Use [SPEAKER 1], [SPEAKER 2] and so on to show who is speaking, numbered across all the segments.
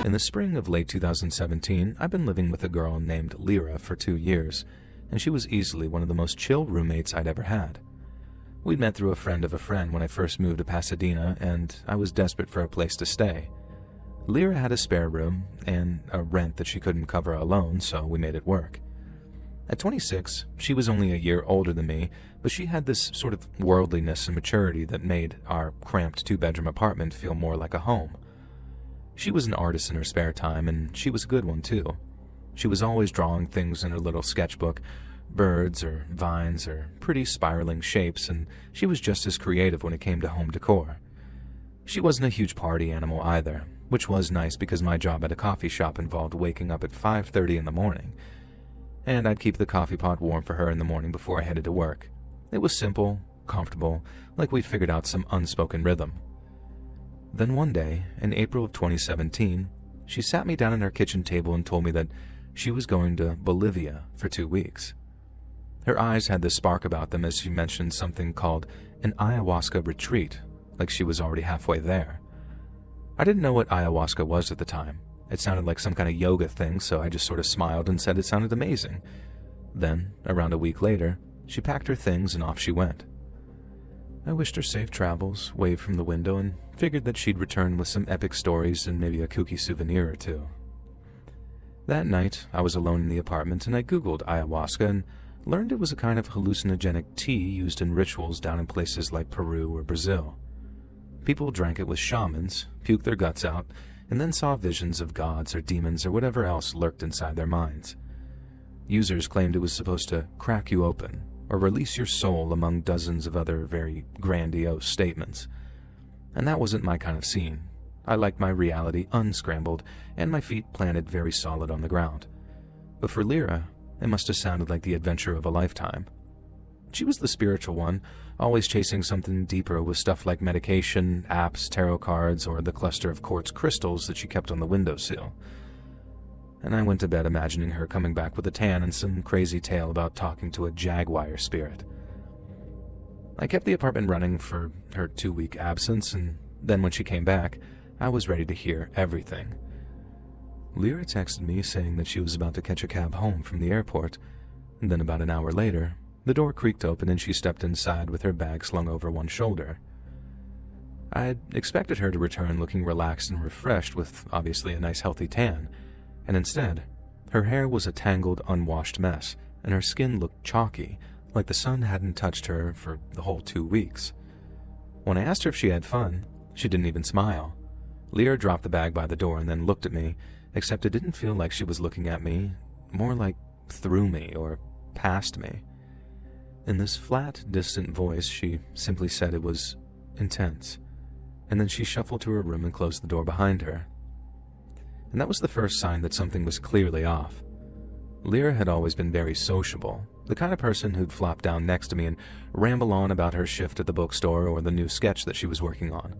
[SPEAKER 1] In the spring of late 2017, I've been living with a girl named Lyra for 2 years, and she was easily one of the most chill roommates I'd ever had. We'd met through a friend of a friend when I first moved to Pasadena, and I was desperate for a place to stay. Lyra had a spare room and a rent that she couldn't cover alone, so we made it work. At 26, she was only a year older than me, but she had this sort of worldliness and maturity that made our cramped 2-bedroom apartment feel more like a home. She was an artist in her spare time, and she was a good one too. She was always drawing things in her little sketchbook, birds or vines or pretty spiraling shapes, and she was just as creative when it came to home decor. She wasn't a huge party animal either, which was nice because my job at a coffee shop involved waking up at 5:30 in the morning, and I'd keep the coffee pot warm for her in the morning before I headed to work. It was simple, comfortable, like we'd figured out some unspoken rhythm. Then one day, in April of 2017, she sat me down at our kitchen table and told me that she was going to Bolivia for 2 weeks. Her eyes had this spark about them as she mentioned something called an ayahuasca retreat, like she was already halfway there. I didn't know what ayahuasca was at the time. It sounded like some kind of yoga thing, so I just sort of smiled and said it sounded amazing. Then, around a week later, she packed her things and off she went. I wished her safe travels, waved from the window, and figured that she'd return with some epic stories and maybe a kooky souvenir or two. That night, I was alone in the apartment and I googled ayahuasca and learned it was a kind of hallucinogenic tea used in rituals down in places like Peru or Brazil. People drank it with shamans, puked their guts out, and then saw visions of gods or demons or whatever else lurked inside their minds. Users claimed it was supposed to crack you open, or release your soul among dozens of other very grandiose statements. And that wasn't my kind of scene. I liked my reality unscrambled, and my feet planted very solid on the ground. But for Lyra, it must have sounded like the adventure of a lifetime. She was the spiritual one, always chasing something deeper with stuff like medication, apps, tarot cards, or the cluster of quartz crystals that she kept on the windowsill. And I went to bed imagining her coming back with a tan and some crazy tale about talking to a jaguar spirit. I kept the apartment running for her 2-week absence, and then when she came back, I was ready to hear everything. Lyra texted me saying that she was about to catch a cab home from the airport, and then about an hour later, the door creaked open and she stepped inside with her bag slung over one shoulder. I had expected her to return looking relaxed and refreshed with obviously a nice healthy tan, and instead, her hair was a tangled, unwashed mess, and her skin looked chalky, like the sun hadn't touched her for the whole 2 weeks. When I asked her if she had fun, she didn't even smile. Lyra dropped the bag by the door and then looked at me, except it didn't feel like she was looking at me, more like through me or past me. In this flat, distant voice, she simply said it was intense, and then she shuffled to her room and closed the door behind her. And that was the first sign that something was clearly off. Lyra had always been very sociable, the kind of person who'd flop down next to me and ramble on about her shift at the bookstore or the new sketch that she was working on.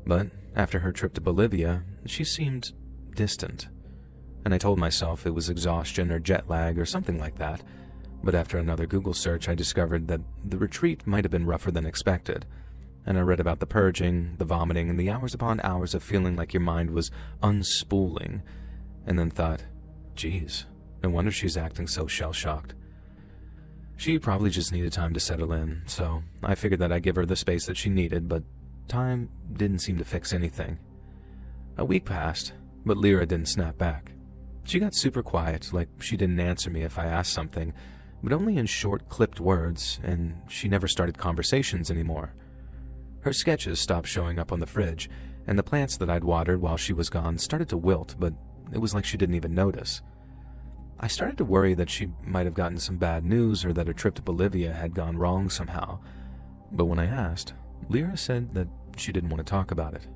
[SPEAKER 1] But after her trip to Bolivia, she seemed distant, and I told myself it was exhaustion or jet lag or something like that. But after another Google search, I discovered that the retreat might have been rougher than expected, and I read about the purging, the vomiting, and the hours upon hours of feeling like your mind was unspooling, and then thought, geez, no wonder she's acting so shell-shocked. She probably just needed time to settle in, so I figured that I'd give her the space that she needed, but time didn't seem to fix anything. A week passed, but Lyra didn't snap back. She got super quiet, like she didn't answer me if I asked something, but only in short, clipped words, and she never started conversations anymore. Her sketches stopped showing up on the fridge, and the plants that I'd watered while she was gone started to wilt, but it was like she didn't even notice. I started to worry that she might have gotten some bad news or that her trip to Bolivia had gone wrong somehow, but when I asked, Lyra said that she didn't want to talk about it.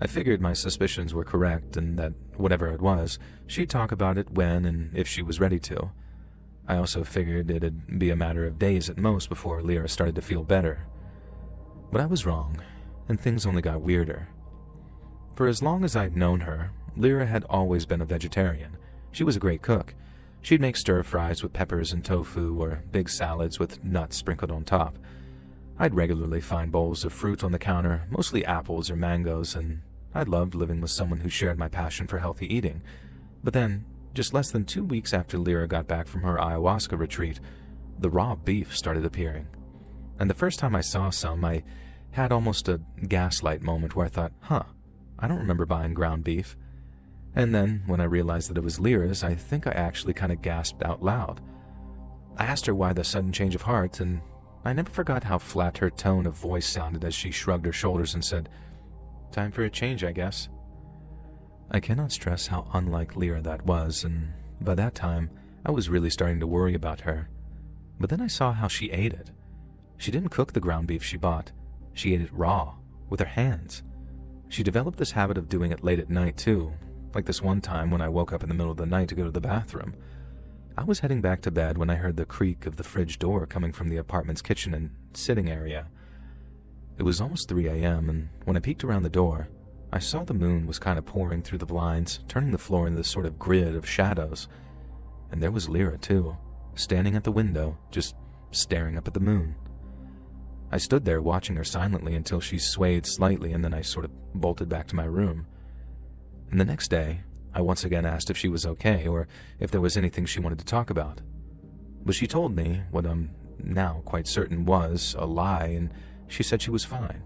[SPEAKER 1] I figured my suspicions were correct and that whatever it was, she'd talk about it when and if she was ready to. I also figured it'd be a matter of days at most before Lyra started to feel better. But I was wrong, and things only got weirder. For as long as I'd known her, Lyra had always been a vegetarian. She was a great cook. She'd make stir-fries with peppers and tofu or big salads with nuts sprinkled on top. I'd regularly find bowls of fruit on the counter, mostly apples or mangoes, and I loved living with someone who shared my passion for healthy eating. But then, just less than 2 weeks after Lyra got back from her ayahuasca retreat, the raw beef started appearing. And the first time I saw some, I had almost a gaslight moment where I thought, I don't remember buying ground beef. And then, when I realized that it was Lyra's, I think I actually kind of gasped out loud. I asked her why the sudden change of heart, and I never forgot how flat her tone of voice sounded as she shrugged her shoulders and said, "Time for a change, I guess." I cannot stress how unlike Lyra that was, and by that time, I was really starting to worry about her. But then I saw how she ate it. She didn't cook the ground beef she bought. She ate it raw, with her hands. She developed this habit of doing it late at night, too, like this one time when I woke up in the middle of the night to go to the bathroom. I was heading back to bed when I heard the creak of the fridge door coming from the apartment's kitchen and sitting area. It was almost 3 a.m., and when I peeked around the door, I saw the moon was kind of pouring through the blinds, turning the floor into this sort of grid of shadows. And there was Lyra, too, standing at the window, just staring up at the moon. I stood there watching her silently until she swayed slightly, and then I sort of bolted back to my room. And the next day, I once again asked if she was okay, or if there was anything she wanted to talk about. But she told me what I'm now quite certain was a lie, and she said she was fine.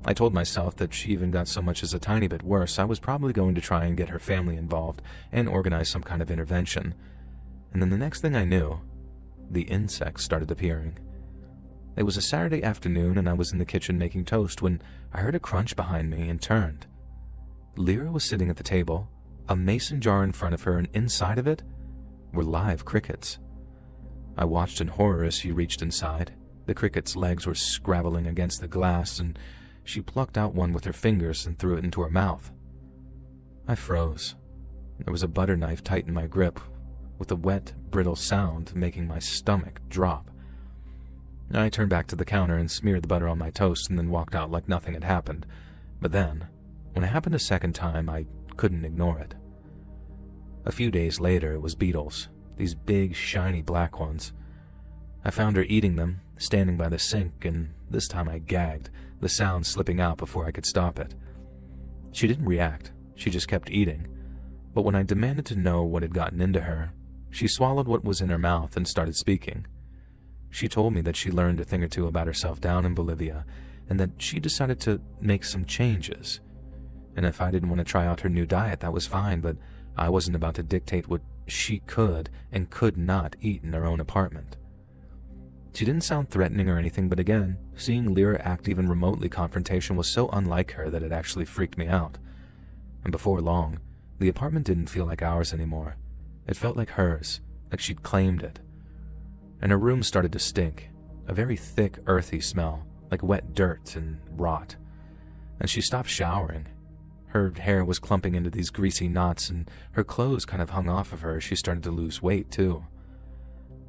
[SPEAKER 1] I told myself that she even got so much as a tiny bit worse, I was probably going to try and get her family involved and organize some kind of intervention. And then the next thing I knew, the insects started appearing. It was a Saturday afternoon, and I was in the kitchen making toast when I heard a crunch behind me and turned. Lyra was sitting at the table, a mason jar in front of her, and inside of it were live crickets. I watched in horror as she reached inside. The cricket's legs were scrabbling against the glass, and she plucked out one with her fingers and threw it into her mouth. I froze. There was a butter knife tight in my grip, with a wet, brittle sound making my stomach drop. I turned back to the counter and smeared the butter on my toast and then walked out like nothing had happened. But then, when it happened a second time, I couldn't ignore it. A few days later, it was beetles, these big, shiny black ones. I found her eating them, standing by the sink, and this time I gagged, the sound slipping out before I could stop it. She didn't react, she just kept eating. But when I demanded to know what had gotten into her, she swallowed what was in her mouth and started speaking. She told me that she learned a thing or two about herself down in Bolivia, and that she decided to make some changes. And if I didn't want to try out her new diet, that was fine, but I wasn't about to dictate what she could and could not eat in her own apartment. She didn't sound threatening or anything, but again, seeing Lyra act even remotely confrontational was so unlike her that it actually freaked me out. And before long, the apartment didn't feel like ours anymore. It felt like hers, like she'd claimed it. And her room started to stink, a very thick, earthy smell, like wet dirt and rot. And she stopped showering. Her hair was clumping into these greasy knots, and her clothes kind of hung off of her as she started to lose weight, too.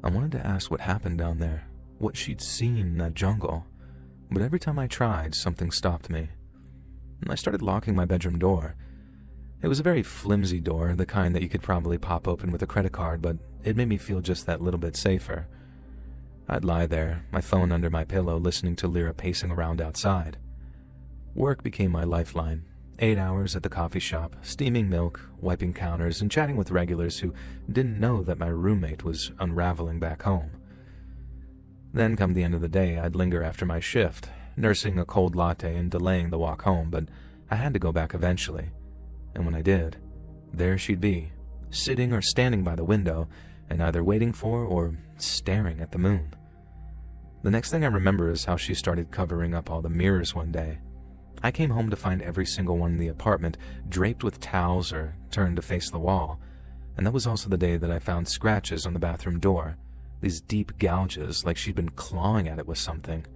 [SPEAKER 1] I wanted to ask what happened down there, what she'd seen in that jungle, but every time I tried, something stopped me. And I started locking my bedroom door. It was a very flimsy door, the kind that you could probably pop open with a credit card, but it made me feel just that little bit safer. I'd lie there, my phone under my pillow, listening to Lyra pacing around outside. Work became my lifeline. 8 hours at the coffee shop, steaming milk, wiping counters, and chatting with regulars who didn't know that my roommate was unraveling back home. Then, come the end of the day, I'd linger after my shift, nursing a cold latte and delaying the walk home, but I had to go back eventually. And when I did, there she'd be, sitting or standing by the window, and either waiting for or staring at the moon. The next thing I remember is how she started covering up all the mirrors one day. I came home to find every single one in the apartment draped with towels or turned to face the wall, and that was also the day that I found scratches on the bathroom door, these deep gouges like she'd been clawing at it with something.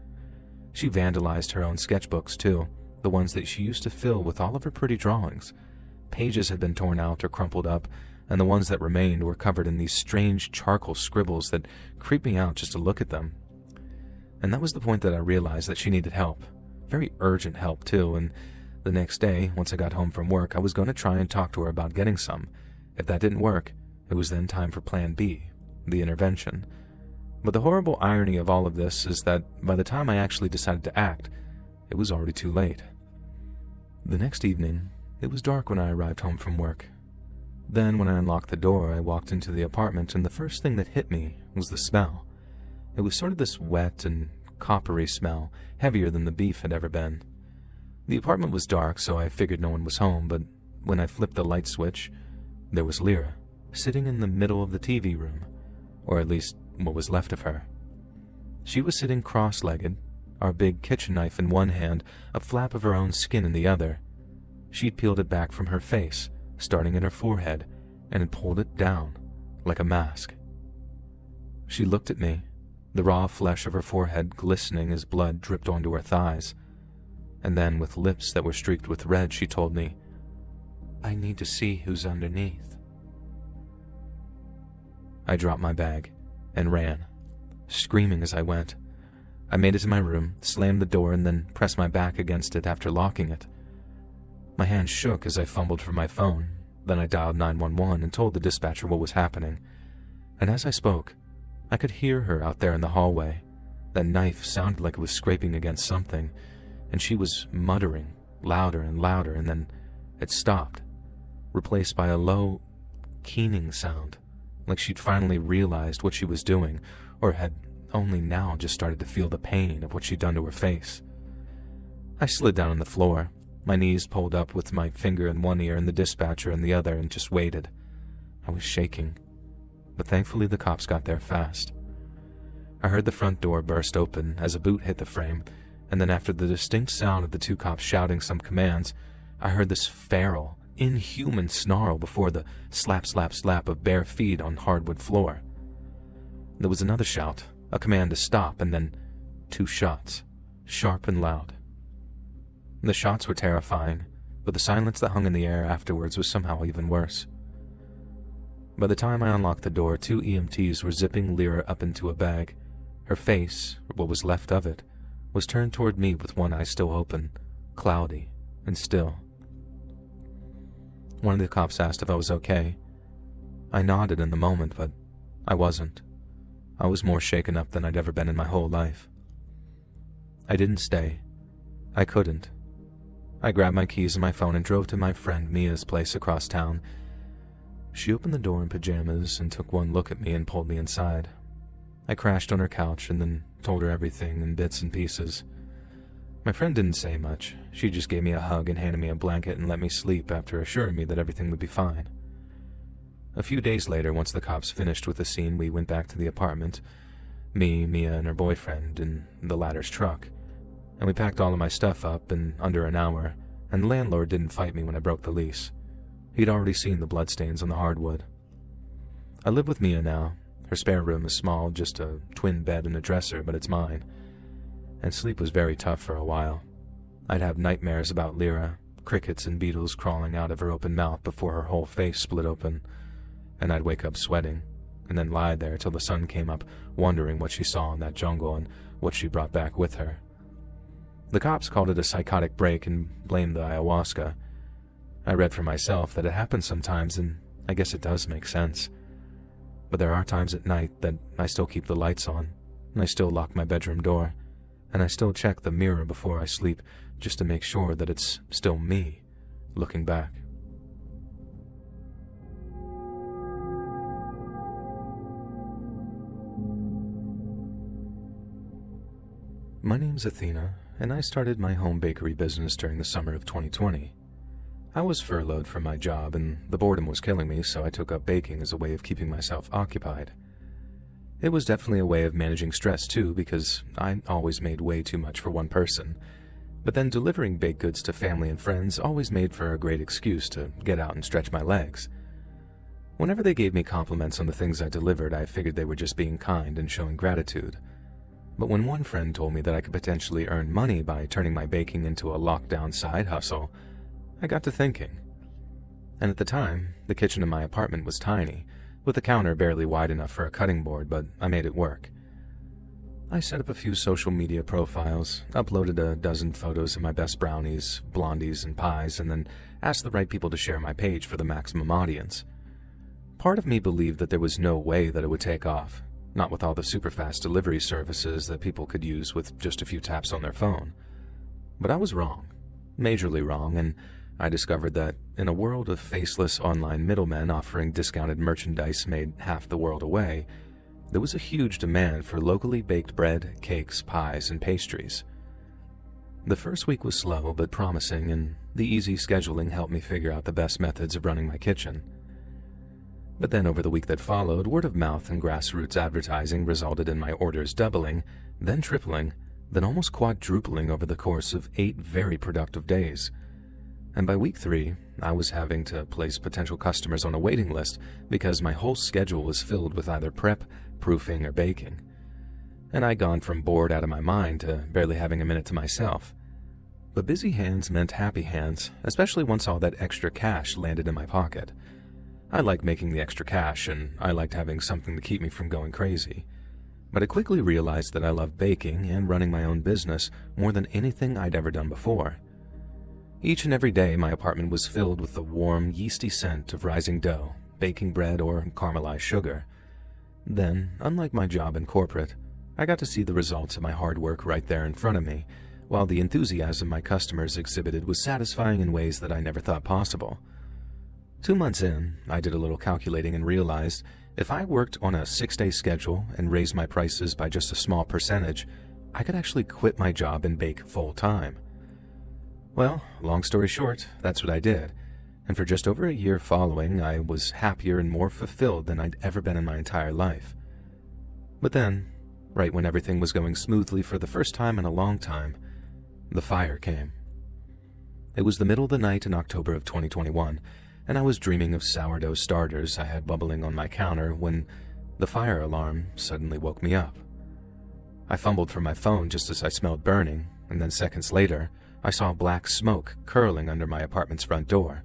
[SPEAKER 1] She vandalized her own sketchbooks too, the ones that she used to fill with all of her pretty drawings. Pages had been torn out or crumpled up, and the ones that remained were covered in these strange charcoal scribbles that creeped me out just to look at them. And that was the point that I realized that she needed help. Very urgent help, too, and the next day, once I got home from work, I was going to try and talk to her about getting some. If that didn't work, it was then time for Plan B, the intervention. But the horrible irony of all of this is that by the time I actually decided to act, it was already too late. The next evening, it was dark when I arrived home from work. Then, when I unlocked the door, I walked into the apartment, and the first thing that hit me was the smell. It was sort of this wet and coppery smell, heavier than the beef had ever been. The apartment was dark, so I figured no one was home, but when I flipped the light switch, there was Lyra, sitting in the middle of the TV room, or at least what was left of her. She was sitting cross-legged, our big kitchen knife in one hand, a flap of her own skin in the other. She'd peeled it back from her face, starting at her forehead, and had pulled it down, like a mask. She looked at me, the raw flesh of her forehead glistening as blood dripped onto her thighs. And then, with lips that were streaked with red, she told me, "I need to see who's underneath." I dropped my bag and ran, screaming as I went. I made it to my room, slammed the door, and then pressed my back against it after locking it. My hand shook as I fumbled for my phone. Then I dialed 911 and told the dispatcher what was happening. And as I spoke, I could hear her out there in the hallway. That knife sounded like it was scraping against something, and she was muttering louder and louder, and then it stopped, replaced by a low, keening sound, like she'd finally realized what she was doing, or had only now just started to feel the pain of what she'd done to her face. I slid down on the floor, my knees pulled up with my finger in one ear and the dispatcher in the other, and just waited. I was shaking, but thankfully the cops got there fast. I heard the front door burst open as a boot hit the frame, and then after the distinct sound of the two cops shouting some commands, I heard this feral, inhuman snarl before the slap, slap, slap of bare feet on hardwood floor. There was another shout, a command to stop, and then 2 shots, sharp and loud. The shots were terrifying, but the silence that hung in the air afterwards was somehow even worse. By the time I unlocked the door, 2 EMTs were zipping Lyra up into a bag. Her face, or what was left of it, was turned toward me with one eye still open, cloudy and still. One of the cops asked if I was okay. I nodded in the moment, but I wasn't. I was more shaken up than I'd ever been in my whole life. I didn't stay. I couldn't. I grabbed my keys and my phone and drove to my friend Mia's place across town. She opened the door in pajamas and took one look at me and pulled me inside. I crashed on her couch and then told her everything in bits and pieces. My friend didn't say much. She just gave me a hug and handed me a blanket and let me sleep after assuring me that everything would be fine. A few days later, once the cops finished with the scene, we went back to the apartment. Me, Mia, and her boyfriend in the latter's truck. And we packed all of my stuff up in under an hour, and the landlord didn't fight me when I broke the lease. He'd already seen the bloodstains on the hardwood. I live with Mia now. Her spare room is small, just a twin bed and a dresser, but it's mine. And sleep was very tough for a while. I'd have nightmares about Lyra, crickets and beetles crawling out of her open mouth before her whole face split open. And I'd wake up sweating, and then lie there till the sun came up, wondering what she saw in that jungle and what she brought back with her. The cops called it a psychotic break and blamed the ayahuasca. I read for myself that it happens sometimes, and I guess it does make sense. But there are times at night that I still keep the lights on, and I still lock my bedroom door, and I still check the mirror before I sleep just to make sure that it's still me looking back. My name's Athena, and I started my home bakery business during the summer of 2020. I was furloughed from my job, and the boredom was killing me, so I took up baking as a way of keeping myself occupied. It was definitely a way of managing stress too, because I always made way too much for one person. But then delivering baked goods to family and friends always made for a great excuse to get out and stretch my legs. Whenever they gave me compliments on the things I delivered, I figured they were just being kind and showing gratitude. But when one friend told me that I could potentially earn money by turning my baking into a lockdown side hustle, I got to thinking. And at the time, the kitchen in my apartment was tiny, with a counter barely wide enough for a cutting board, but I made it work. I set up a few social media profiles, uploaded a dozen photos of my best brownies, blondies, and pies, and then asked the right people to share my page for the maximum audience. Part of me believed that there was no way that it would take off, not with all the super-fast delivery services that people could use with just a few taps on their phone. But I was wrong. majorly wrong, and I discovered that in a world of faceless online middlemen offering discounted merchandise made half the world away, there was a huge demand for locally baked bread, cakes, pies, and pastries. The first week was slow but promising, and the easy scheduling helped me figure out the best methods of running my kitchen. But then over the week that followed, word of mouth and grassroots advertising resulted in my orders doubling, then tripling, then almost quadrupling over the course of 8 very productive days. And by week 3, I was having to place potential customers on a waiting list because my whole schedule was filled with either prep, proofing, or baking. And I'd gone from bored out of my mind to barely having a minute to myself. But busy hands meant happy hands, especially once all that extra cash landed in my pocket. I liked making the extra cash, and I liked having something to keep me from going crazy. But I quickly realized that I loved baking and running my own business more than anything I'd ever done before. Each and every day, my apartment was filled with the warm, yeasty scent of rising dough, baking bread, or caramelized sugar. Then, unlike my job in corporate, I got to see the results of my hard work right there in front of me, while the enthusiasm my customers exhibited was satisfying in ways that I never thought possible. 2 months in, I did a little calculating and realized if I worked on a 6-day schedule and raised my prices by just a small percentage, I could actually quit my job and bake full-time. Well, long story short, that's what I did, and for just over a year following, I was happier and more fulfilled than I'd ever been in my entire life. But then, right when everything was going smoothly for the first time in a long time, the fire came. It was the middle of the night in October of 2021, and I was dreaming of sourdough starters I had bubbling on my counter when the fire alarm suddenly woke me up. I fumbled for my phone just as I smelled burning, and then seconds later, I saw black smoke curling under my apartment's front door.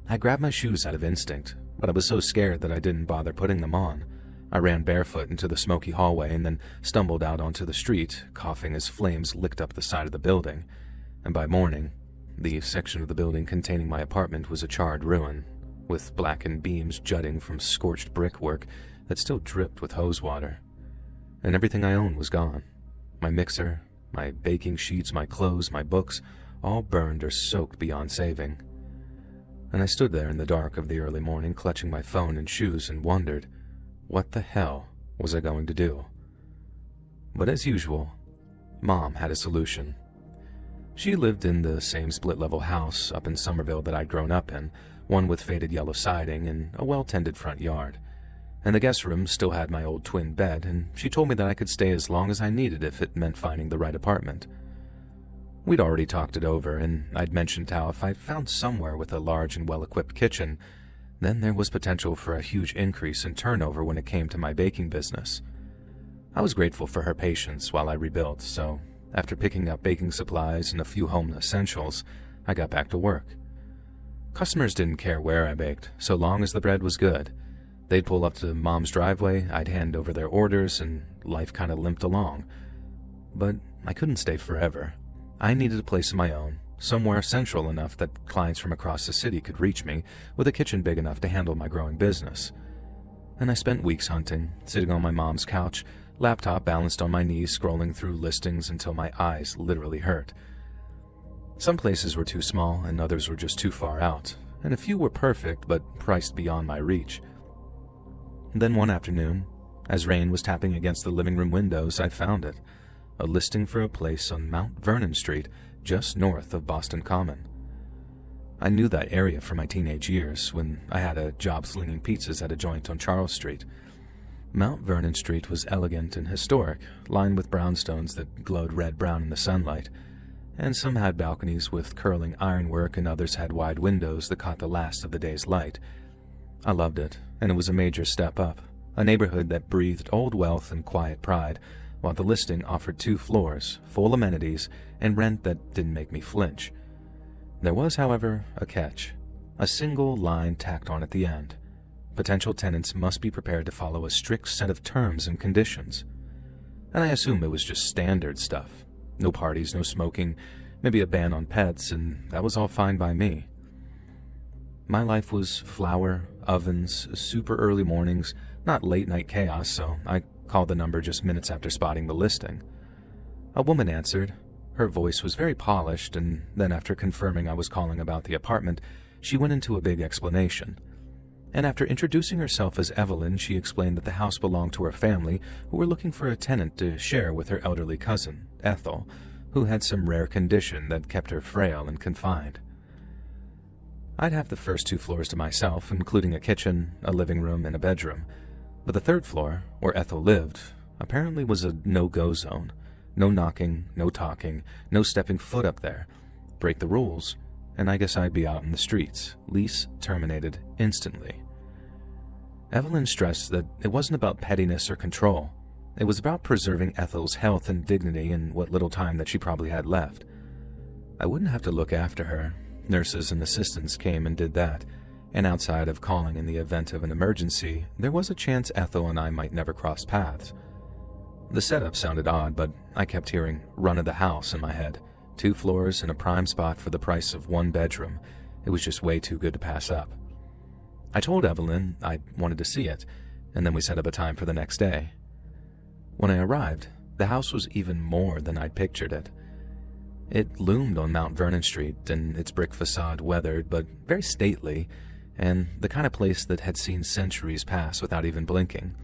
[SPEAKER 1] I grabbed my shoes out of instinct, but I was so scared that I didn't bother putting them on. I ran barefoot into the smoky hallway and then stumbled out onto the street, coughing as flames licked up the side of the building, and by morning, the section of the building containing my apartment was a charred ruin, with blackened beams jutting from scorched brickwork that still dripped with hose water. And everything I owned was gone. My mixer, my baking sheets, my clothes, my books, all burned or soaked beyond saving. And I stood there in the dark of the early morning, clutching my phone and shoes, and wondered, what the hell was I going to do? But as usual, Mom had a solution. She lived in the same split-level house up in Somerville that I'd grown up in, one with faded yellow siding and a well-tended front yard. And the guest room still had my old twin bed, and she told me that I could stay as long as I needed if it meant finding the right apartment. We'd already talked it over, and I'd mentioned how if I found somewhere with a large and well-equipped kitchen, then there was potential for a huge increase in turnover when it came to my baking business. I was grateful for her patience while I rebuilt, so after picking up baking supplies and a few home essentials, I got back to work. Customers didn't care where I baked, so long as the bread was good. They'd pull up to Mom's driveway, I'd hand over their orders, and life kind of limped along. But I couldn't stay forever. I needed a place of my own, somewhere central enough that clients from across the city could reach me, with a kitchen big enough to handle my growing business. And I spent weeks hunting, sitting on my mom's couch, laptop balanced on my knees, scrolling through listings until my eyes literally hurt. Some places were too small, and others were just too far out, and a few were perfect but priced beyond my reach. Then one afternoon, as rain was tapping against the living room windows, I found it, a listing for a place on Mount Vernon Street, just north of Boston Common. I knew that area from my teenage years when I had a job slinging pizzas at a joint on Charles Street. Mount Vernon Street was elegant and historic, lined with brownstones that glowed red-brown in the sunlight, and some had balconies with curling ironwork and others had wide windows that caught the last of the day's light. I loved it, and it was a major step up, a neighborhood that breathed old wealth and quiet pride, while the listing offered 2 floors, full amenities, and rent that didn't make me flinch. There was, however, a catch, a single line tacked on at the end. Potential tenants must be prepared to follow a strict set of terms and conditions. And I assumed it was just standard stuff. No parties, no smoking, maybe a ban on pets, and that was all fine by me. My life was flour, ovens, super early mornings, not late-night chaos, so I called the number just minutes after spotting the listing. A woman answered, Her voice was very polished, and then after confirming I was calling about the apartment, she went into a big explanation. And after introducing herself as Evelyn, she explained that the house belonged to her family, who were looking for a tenant to share with her elderly cousin, Ethel, who had some rare condition that kept her frail and confined. I'd have the first 2 floors to myself, including a kitchen, a living room, and a bedroom. But the 3rd floor, where Ethel lived, apparently was a no-go zone. No knocking, no talking, no stepping foot up there. Break the rules, and I guess I'd be out in the streets. Lease terminated instantly. Evelyn stressed that it wasn't about pettiness or control. It was about preserving Ethel's health and dignity in what little time that she probably had left. I wouldn't have to look after her. Nurses and assistants came and did that, and outside of calling in the event of an emergency, there was a chance Ethel and I might never cross paths. The setup sounded odd, but I kept hearing run of the house in my head. 2 floors and a prime spot for the price of 1 bedroom. It was just way too good to pass up. I told Evelyn I wanted to see it, and then we set up a time for the next day. When I arrived, the house was even more than I'd pictured it. It loomed on Mount Vernon Street, and its brick facade weathered but very stately, and the kind of place that had seen centuries pass without even blinking.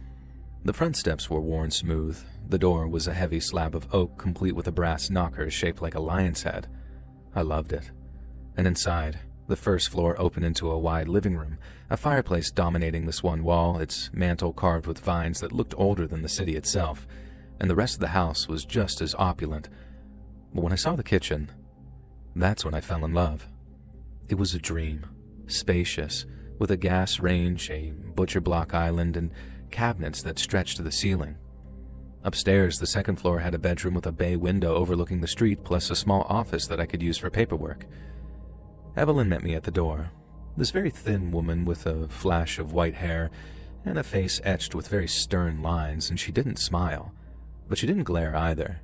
[SPEAKER 1] The front steps were worn smooth. The door was a heavy slab of oak complete with a brass knocker shaped like a lion's head. I loved it. And inside, the 1st floor opened into a wide living room, a fireplace dominating this one wall, its mantel carved with vines that looked older than the city itself, and the rest of the house was just as opulent. But when I saw the kitchen, that's when I fell in love. It was a dream, spacious, with a gas range, a butcher block island, and cabinets that stretched to the ceiling. Upstairs, the 2nd floor had a bedroom with a bay window overlooking the street, plus a small office that I could use for paperwork. Evelyn met me at the door. This very thin woman with a flash of white hair and a face etched with very stern lines, and she didn't smile, but she didn't glare either.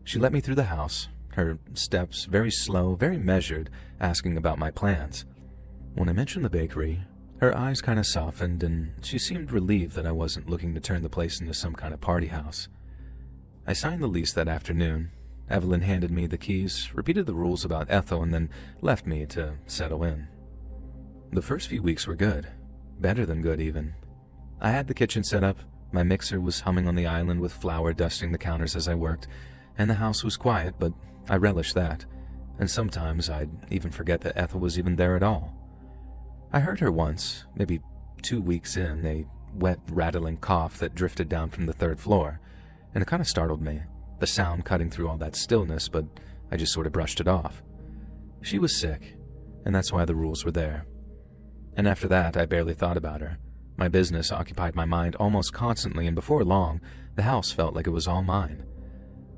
[SPEAKER 1] She let me through the house, her steps very slow, very measured, asking about my plans. When I mentioned the bakery, her eyes kind of softened, and she seemed relieved that I wasn't looking to turn the place into some kind of party house. I signed the lease that afternoon. Evelyn handed me the keys, repeated the rules about Ethel, and then left me to settle in. The first few weeks were good. Better than good, even. I had the kitchen set up, my mixer was humming on the island with flour dusting the counters as I worked, and the house was quiet, but I relished that, and sometimes I'd even forget that Ethel was even there at all. I heard her once, maybe 2 weeks in, a wet, rattling cough that drifted down from the 3rd floor, and it kind of startled me, the sound cutting through all that stillness, but I just sort of brushed it off. She was sick, and that's why the rules were there. And after that, I barely thought about her. My business occupied my mind almost constantly, and before long, the house felt like it was all mine.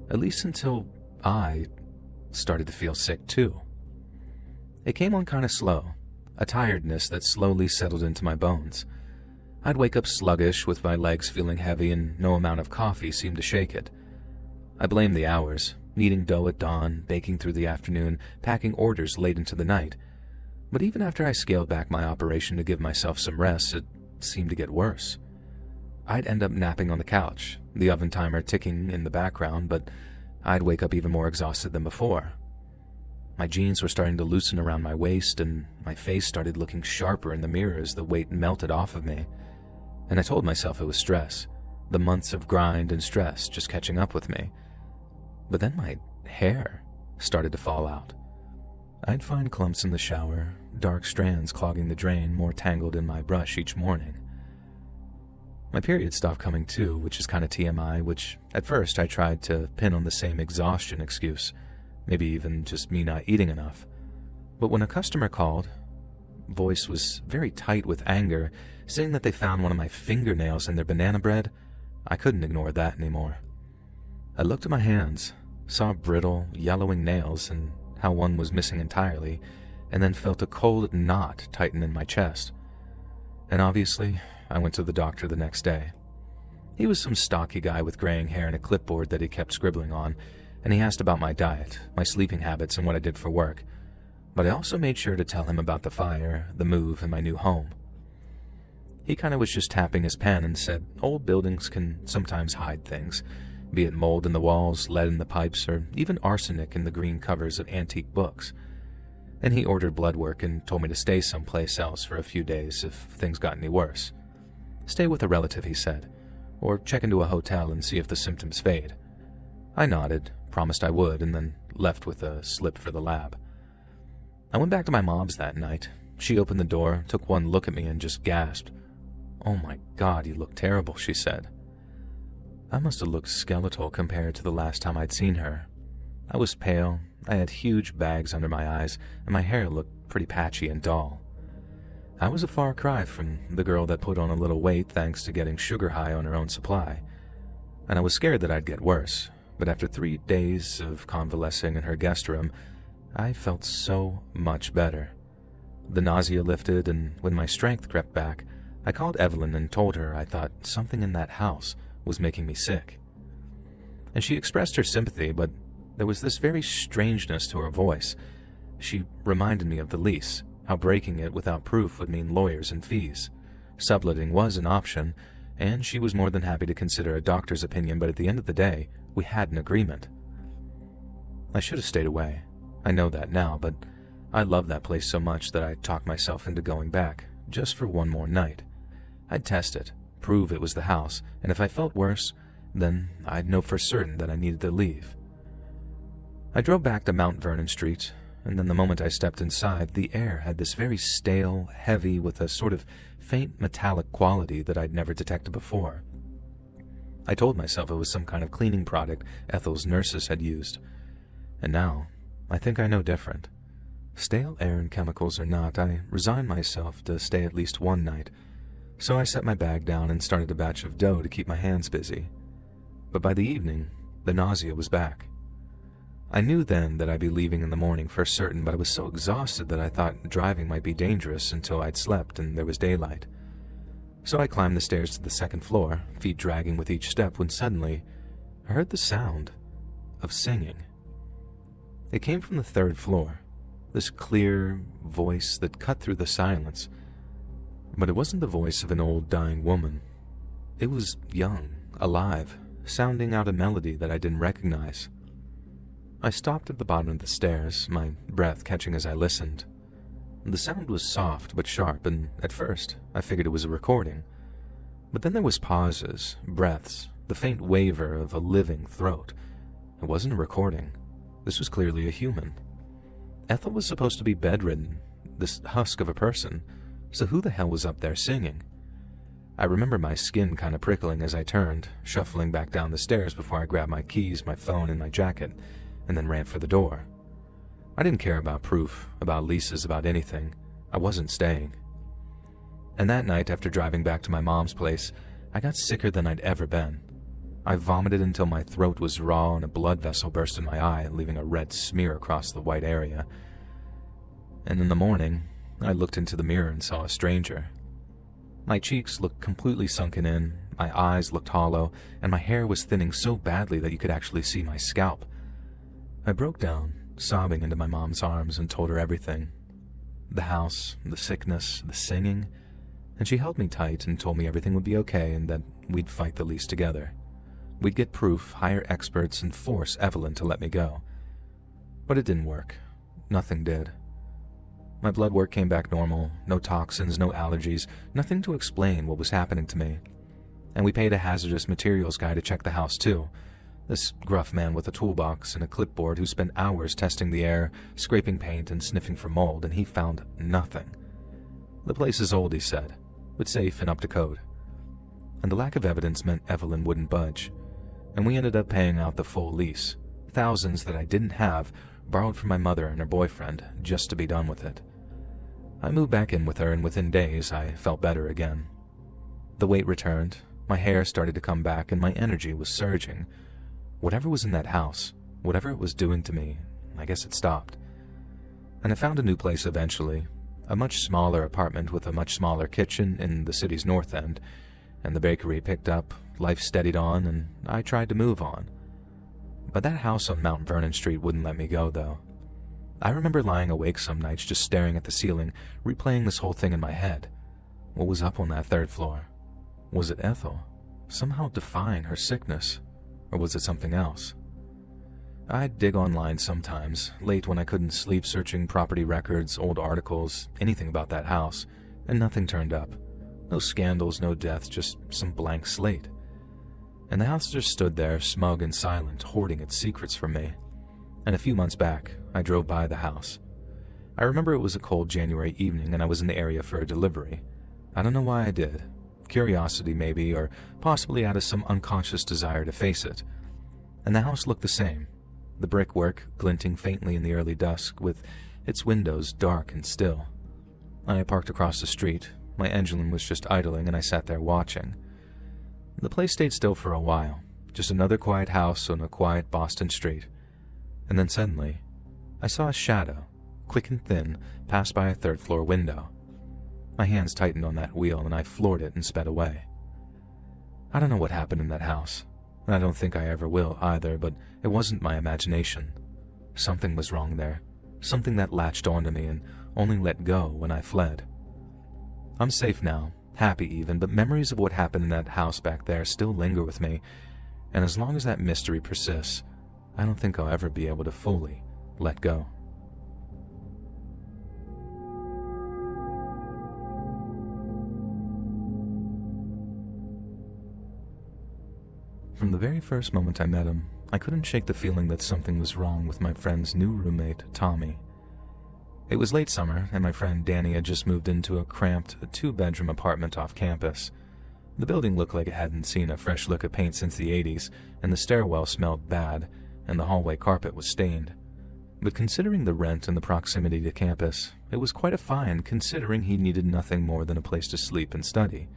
[SPEAKER 1] At least until I started to feel sick too. It came on kind of slow, a tiredness that slowly settled into my bones. I'd wake up sluggish with my legs feeling heavy, and no amount of coffee seemed to shake it. I blamed the hours, kneading dough at dawn, baking through the afternoon, packing orders late into the night. But even after I scaled back my operation to give myself some rest, it seemed to get worse. I'd end up napping on the couch, the oven timer ticking in the background, but I'd wake up even more exhausted than before. My jeans were starting to loosen around my waist, and my face started looking sharper in the mirror as the weight melted off of me. And I told myself it was stress, the months of grind and stress just catching up with me. But then my hair started to fall out. I'd find clumps in the shower, dark strands clogging the drain, more tangled in my brush each morning. My period stopped coming too, which is kind of TMI, which at first I tried to pin on the same exhaustion excuse, maybe even just me not eating enough. But when a customer called, voice was very tight with anger, saying that they found one of my fingernails in their banana bread, I couldn't ignore that anymore. I looked at my hands, saw brittle, yellowing nails and how one was missing entirely, and then felt a cold knot tighten in my chest. And obviously, I went to the doctor the next day. He was some stocky guy with graying hair and a clipboard that he kept scribbling on, and he asked about my diet, my sleeping habits, and what I did for work. But I also made sure to tell him about the fire, the move, and my new home. He kind of was just tapping his pen and said, old buildings can sometimes hide things. be it mold in the walls, lead in the pipes, or even arsenic in the green covers of antique books. And he ordered blood work and told me to stay someplace else for a few days if things got any worse. Stay with a relative, he said, or check into a hotel and see if the symptoms fade. I nodded, promised I would, and then left with a slip for the lab. I went back to my mom's that night. She opened the door, took one look at me, and just gasped. "Oh my God, you look terrible," she said. I must have looked skeletal compared to the last time I'd seen her. I was pale, I had huge bags under my eyes, and my hair looked pretty patchy and dull. I was a far cry from the girl that put on a little weight thanks to getting sugar high on her own supply. And I was scared that I'd get worse, but after 3 days of convalescing in her guest room, I felt so much better. The nausea lifted, and when my strength crept back, I called Evelyn and told her I thought something in that house was making me sick. And she expressed her sympathy, but there was this very strangeness to her voice. She reminded me of the lease, how breaking it without proof would mean lawyers and fees. Subletting was an option, and she was more than happy to consider a doctor's opinion, but at the end of the day, we had an agreement. I should have stayed away. I know that now, but I loved that place so much that I talked myself into going back, just for one more night. I'd test it, prove it was the house, and if I felt worse, then I'd know for certain that I needed to leave. I drove back to Mount Vernon Street, and then the moment I stepped inside, the air had this very stale, heavy, with a sort of faint metallic quality that I'd never detected before. I told myself it was some kind of cleaning product Ethel's nurses had used. And now, I think I know different. Stale air and chemicals or not, I resigned myself to stay at least one night, so I set my bag down and started a batch of dough to keep my hands busy. But by the evening, the nausea was back. I knew then that I'd be leaving in the morning for certain, but I was so exhausted that I thought driving might be dangerous until I'd slept and there was daylight. So I climbed the stairs to the second floor, feet dragging with each step, when suddenly I heard the sound of singing. It came from the third floor, this clear voice that cut through the silence. But it wasn't the voice of an old dying woman. It was young, alive, sounding out a melody that I didn't recognize. I stopped at the bottom of the stairs, my breath catching as I listened. The sound was soft but sharp, and at first I figured it was a recording. But then there was pauses, breaths, the faint waver of a living throat. It wasn't a recording. This was clearly a human. Ethel was supposed to be bedridden, this husk of a person, so who the hell was up there singing? I remember my skin kind of prickling as I turned, shuffling back down the stairs before I grabbed my keys, my phone, and my jacket, and then ran for the door. I didn't care about proof, about leases, about anything. I wasn't staying. And that night, after driving back to my mom's place, I got sicker than I'd ever been. I vomited until my throat was raw and a blood vessel burst in my eye, leaving a red smear across the white area. And in the morning, I looked into the mirror and saw a stranger. My cheeks looked completely sunken in, my eyes looked hollow, and my hair was thinning so badly that you could actually see my scalp. I broke down, sobbing into my mom's arms, and told her everything. The house, the sickness, the singing, and she held me tight and told me everything would be okay and that we'd fight the lease together. We'd get proof, hire experts, and force Evelyn to let me go. But it didn't work. Nothing did. My blood work came back normal, no toxins, no allergies, nothing to explain what was happening to me. And we paid a hazardous materials guy to check the house too. This gruff man with a toolbox and a clipboard who spent hours testing the air, scraping paint, and sniffing for mold, and he found nothing. The place is old, he said, but safe and up to code. And the lack of evidence meant Evelyn wouldn't budge, and we ended up paying out the full lease, thousands that I didn't have, borrowed from my mother and her boyfriend, just to be done with it. I moved back in with her, and within days I felt better again. The weight returned, my hair started to come back, and my energy was surging. Whatever was in that house, whatever it was doing to me, I guess it stopped. And I found a new place eventually, a much smaller apartment with a much smaller kitchen in the city's north end, and the bakery picked up, life steadied on, and I tried to move on. But that house on Mount Vernon Street wouldn't let me go, though. I remember lying awake some nights just staring at the ceiling, replaying this whole thing in my head. What was up on that third floor? Was it Ethel, somehow defying her sickness? Or was it something else? I'd dig online sometimes, late when I couldn't sleep, searching property records, old articles, anything about that house, and nothing turned up. No scandals, no deaths, just some blank slate. And the house just stood there, smug and silent, hoarding its secrets from me. And a few months back, I drove by the house. I remember it was a cold January evening and I was in the area for a delivery. I don't know why I did. Curiosity maybe, or possibly out of some unconscious desire to face it. And the house looked the same. The brickwork glinting faintly in the early dusk, with its windows dark and still. I parked across the street. My engine was just idling and I sat there watching. The place stayed still for a while, just another quiet house on a quiet Boston street. And then suddenly, I saw a shadow, quick and thin, pass by a third-floor window. My hands tightened on that wheel and I floored it and sped away. I don't know what happened in that house, and I don't think I ever will either, but it wasn't my imagination. Something was wrong there, something that latched onto me and only let go when I fled. I'm safe now, happy even, but memories of what happened in that house back there still linger with me, and as long as that mystery persists, I don't think I'll ever be able to fully let go. From the very first moment I met him, I couldn't shake the feeling that something was wrong with my friend's new roommate, Tommy. It was late summer, and my friend Danny had just moved into a cramped, two-bedroom apartment off campus. The building looked like it hadn't seen a fresh lick of paint since the 80s, and the stairwell smelled bad, and the hallway carpet was stained. But considering the rent and the proximity to campus, it was quite a find considering he needed nothing more than a place to sleep and study.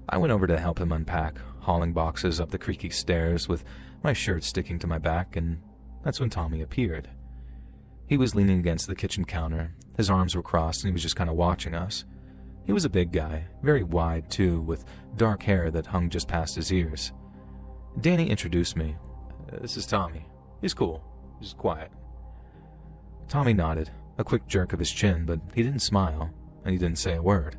[SPEAKER 1] I went over to help him unpack, hauling boxes up the creaky stairs with my shirt sticking to my back, and that's when Tommy appeared. He was leaning against the kitchen counter, his arms were crossed, and he was just kind of watching us. He was a big guy, very wide too, with dark hair that hung just past his ears. Danny introduced me. "This is Tommy. He's cool. He's quiet." Tommy nodded, a quick jerk of his chin, but he didn't smile, and he didn't say a word.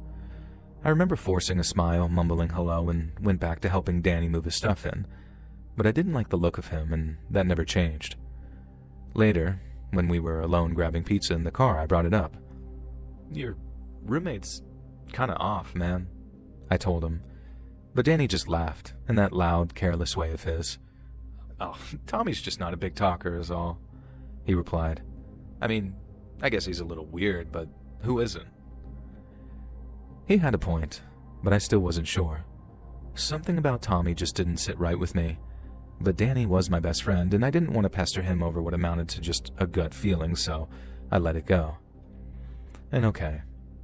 [SPEAKER 1] I remember forcing a smile, mumbling hello, and went back to helping Danny move his stuff in. But I didn't like the look of him, and that never changed. Later, when we were alone grabbing pizza in the car, I brought it up. "Your roommate's kinda off, man," I told him. But Danny just laughed, in that loud, careless way of his. "Oh, Tommy's just not a big talker is all," he replied. "I mean, I guess he's a little weird, but who isn't?" He had a point, but I still wasn't sure. Something about Tommy just didn't sit right with me. But Danny was my best friend, and I didn't want to pester him over what amounted to just a gut feeling, so I let it go. And okay,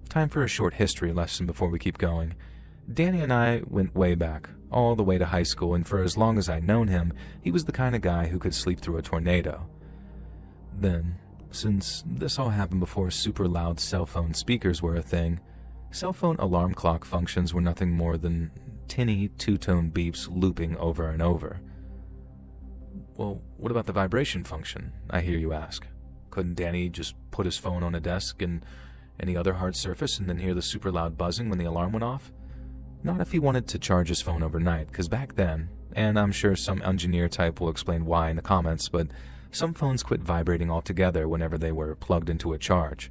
[SPEAKER 1] time for a short history lesson before we keep going. Danny and I went way back, all the way to high school, and for as long as I'd known him, he was the kind of guy who could sleep through a tornado. Then, since this all happened before super loud cell phone speakers were a thing, cell phone alarm clock functions were nothing more than tinny two-tone beeps looping over and over. Well, what about the vibration function, I hear you ask? Couldn't Danny just put his phone on a desk and any other hard surface and then hear the super loud buzzing when the alarm went off? Not if he wanted to charge his phone overnight, because back then, and I'm sure some engineer type will explain why in the comments, but some phones quit vibrating altogether whenever they were plugged into a charge.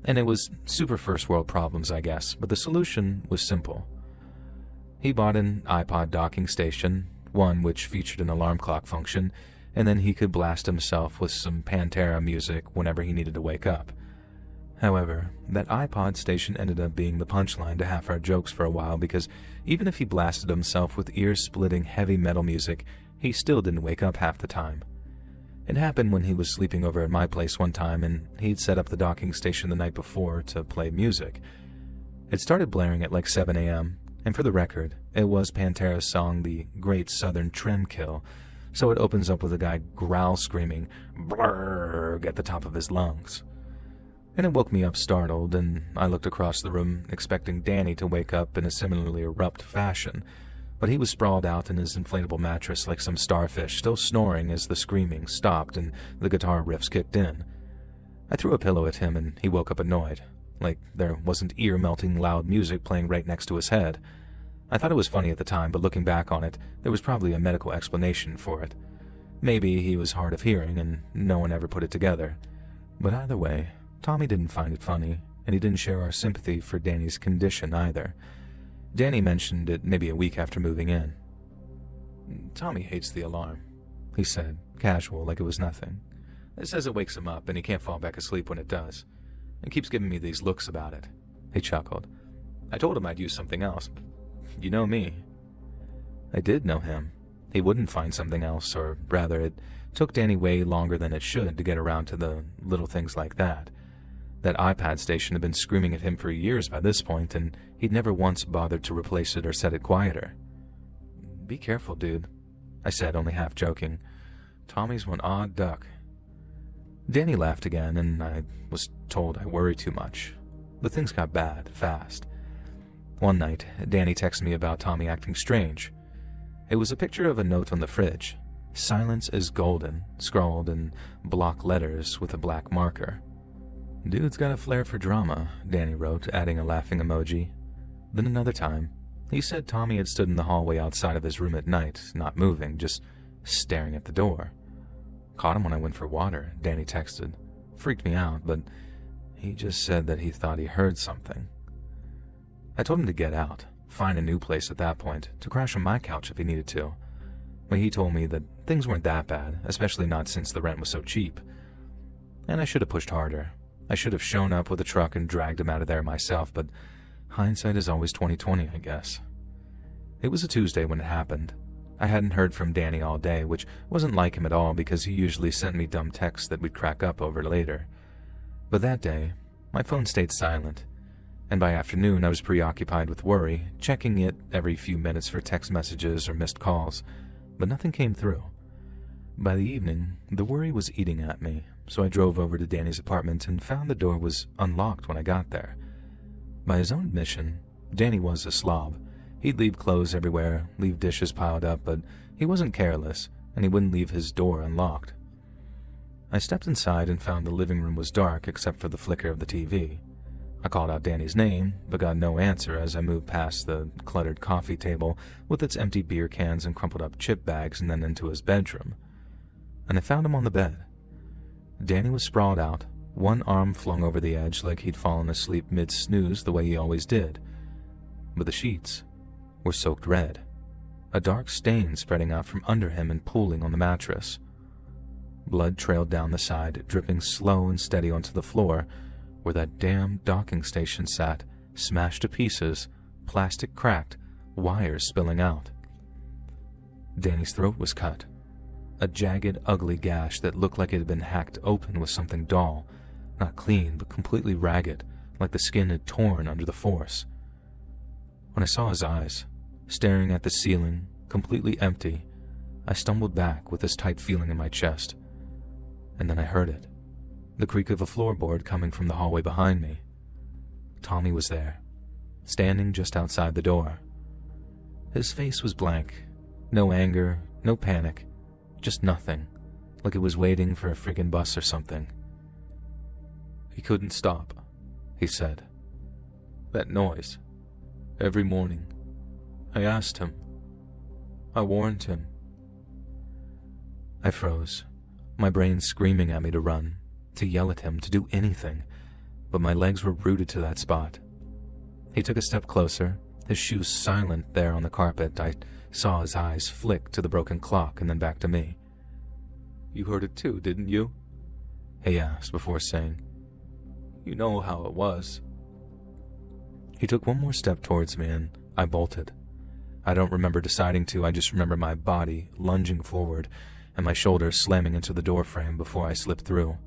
[SPEAKER 1] And it was super first world problems, I guess, but the solution was simple. He bought an iPod docking station, one which featured an alarm clock function, and then he could blast himself with some Pantera music whenever he needed to wake up. However, that iPod station ended up being the punchline to half our jokes for a while, because even if he blasted himself with ear-splitting heavy metal music, he still didn't wake up half the time. It happened when he was sleeping over at my place one time, and he'd set up the docking station the night before to play music. It started blaring at like 7 a.m., and for the record, it was Pantera's song The Great Southern Trendkill, so it opens up with a guy growl screaming "Brrrr" at the top of his lungs. And it woke me up startled, and I looked across the room expecting Danny to wake up in a similarly abrupt fashion, but he was sprawled out in his inflatable mattress like some starfish, still snoring as the screaming stopped and the guitar riffs kicked in. I threw a pillow at him and he woke up annoyed, like there wasn't ear-melting loud music playing right next to his head. I thought it was funny at the time, but looking back on it, there was probably a medical explanation for it. Maybe he was hard of hearing and no one ever put it together. But either way, Tommy didn't find it funny, and he didn't share our sympathy for Danny's condition either. Danny mentioned it maybe a week after moving in. "Tommy hates the alarm," he said, casual, like it was nothing. "It says it wakes him up and he can't fall back asleep when it does. It keeps giving me these looks about it." He chuckled. "I told him I'd use something else. You know me." I did know him. He wouldn't find something else, or rather, it took Danny way longer than it should to get around to the little things like that. That iPad station had been screaming at him for years by this point, and he'd never once bothered to replace it or set it quieter. "Be careful, dude," I said, only half joking. "Tommy's one odd duck." Danny laughed again, and I was told I worry too much. But things got bad, fast. One night, Danny texted me about Tommy acting strange. It was a picture of a note on the fridge. "Silence is golden," scrawled in block letters with a black marker. "Dude's got a flair for drama," Danny wrote, adding a laughing emoji. Then another time, he said Tommy had stood in the hallway outside of his room at night, not moving, just staring at the door. "Caught him when I went for water," Danny texted. Freaked me out, but he just said that he thought he heard something. I told him to get out, find a new place at that point, to crash on my couch if he needed to. But he told me that things weren't that bad, especially not since the rent was so cheap. And I should have pushed harder. I should have shown up with a truck and dragged him out of there myself, but hindsight is always 20/20, I guess. It was a Tuesday when it happened. I hadn't heard from Danny all day, which wasn't like him at all because he usually sent me dumb texts that we'd crack up over later. But that day, my phone stayed silent, and by afternoon I was preoccupied with worry, checking it every few minutes for text messages or missed calls, but nothing came through. By the evening, the worry was eating at me, so I drove over to Danny's apartment and found the door was unlocked when I got there. By his own admission, Danny was a slob. He'd leave clothes everywhere, leave dishes piled up, but he wasn't careless, and he wouldn't leave his door unlocked. I stepped inside and found the living room was dark except for the flicker of the TV. I called out Danny's name, but got no answer as I moved past the cluttered coffee table with its empty beer cans and crumpled up chip bags and then into his bedroom. And I found him on the bed. Danny was sprawled out, one arm flung over the edge like he'd fallen asleep mid-snooze the way he always did. But the sheets were soaked red, a dark stain spreading out from under him and pooling on the mattress. Blood trailed down the side, dripping slow and steady onto the floor, where that damn docking station sat, smashed to pieces, plastic cracked, wires spilling out. Danny's throat was cut, a jagged, ugly gash that looked like it had been hacked open with something dull, not clean, but completely ragged, like the skin had torn under the force. When I saw his eyes, staring at the ceiling, completely empty, I stumbled back with this tight feeling in my chest. And then I heard it, the creak of a floorboard coming from the hallway behind me. Tommy was there, standing just outside the door. His face was blank, no anger, no panic, just nothing, like it was waiting for a friggin' bus or something. "He couldn't stop," he said. "That noise. Every morning. I asked him. I warned him." I froze, my brain screaming at me to run, to yell at him, to do anything, but my legs were rooted to that spot. He took a step closer, his shoes silent there on the carpet. I saw his eyes flick to the broken clock and then back to me. "You heard it too, didn't you?" he asked before saying, "You know how it was." He took one more step towards me and I bolted. I don't remember deciding to, I just remember my body lunging forward and my shoulders slamming into the door frame before I slipped through.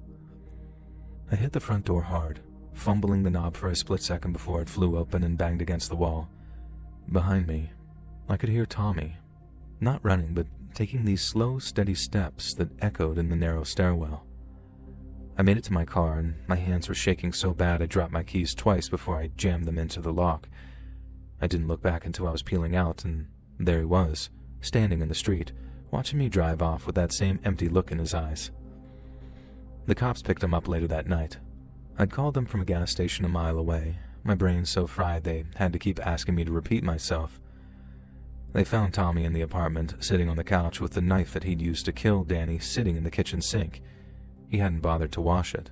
[SPEAKER 1] I hit the front door hard, fumbling the knob for a split second before it flew open and banged against the wall. Behind me, I could hear Tommy, not running but taking these slow, steady steps that echoed in the narrow stairwell. I made it to my car and my hands were shaking so bad I dropped my keys twice before I jammed them into the lock. I didn't look back until I was peeling out, and there he was, standing in the street, watching me drive off with that same empty look in his eyes. The cops picked him up later that night. I'd called them from a gas station a mile away, my brain so fried they had to keep asking me to repeat myself. They found Tommy in the apartment, sitting on the couch with the knife that he'd used to kill Danny sitting in the kitchen sink. He hadn't bothered to wash it.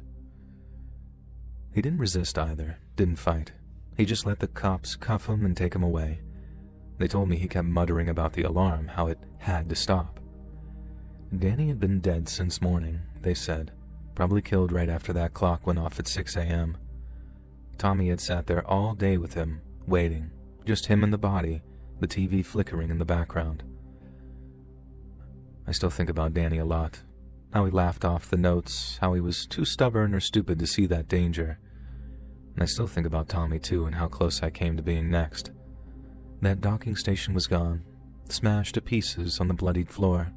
[SPEAKER 1] He didn't resist either, didn't fight. He just let the cops cuff him and take him away. They told me he kept muttering about the alarm, how it had to stop. Danny had been dead since morning, they said, probably killed right after that clock went off at 6 a.m. Tommy had sat there all day with him, waiting, just him and the body, the TV flickering in the background. I still think about Danny a lot, how he laughed off the notes, how he was too stubborn or stupid to see that danger. And I still think about Tommy too and how close I came to being next. That docking station was gone, smashed to pieces on the bloodied floor,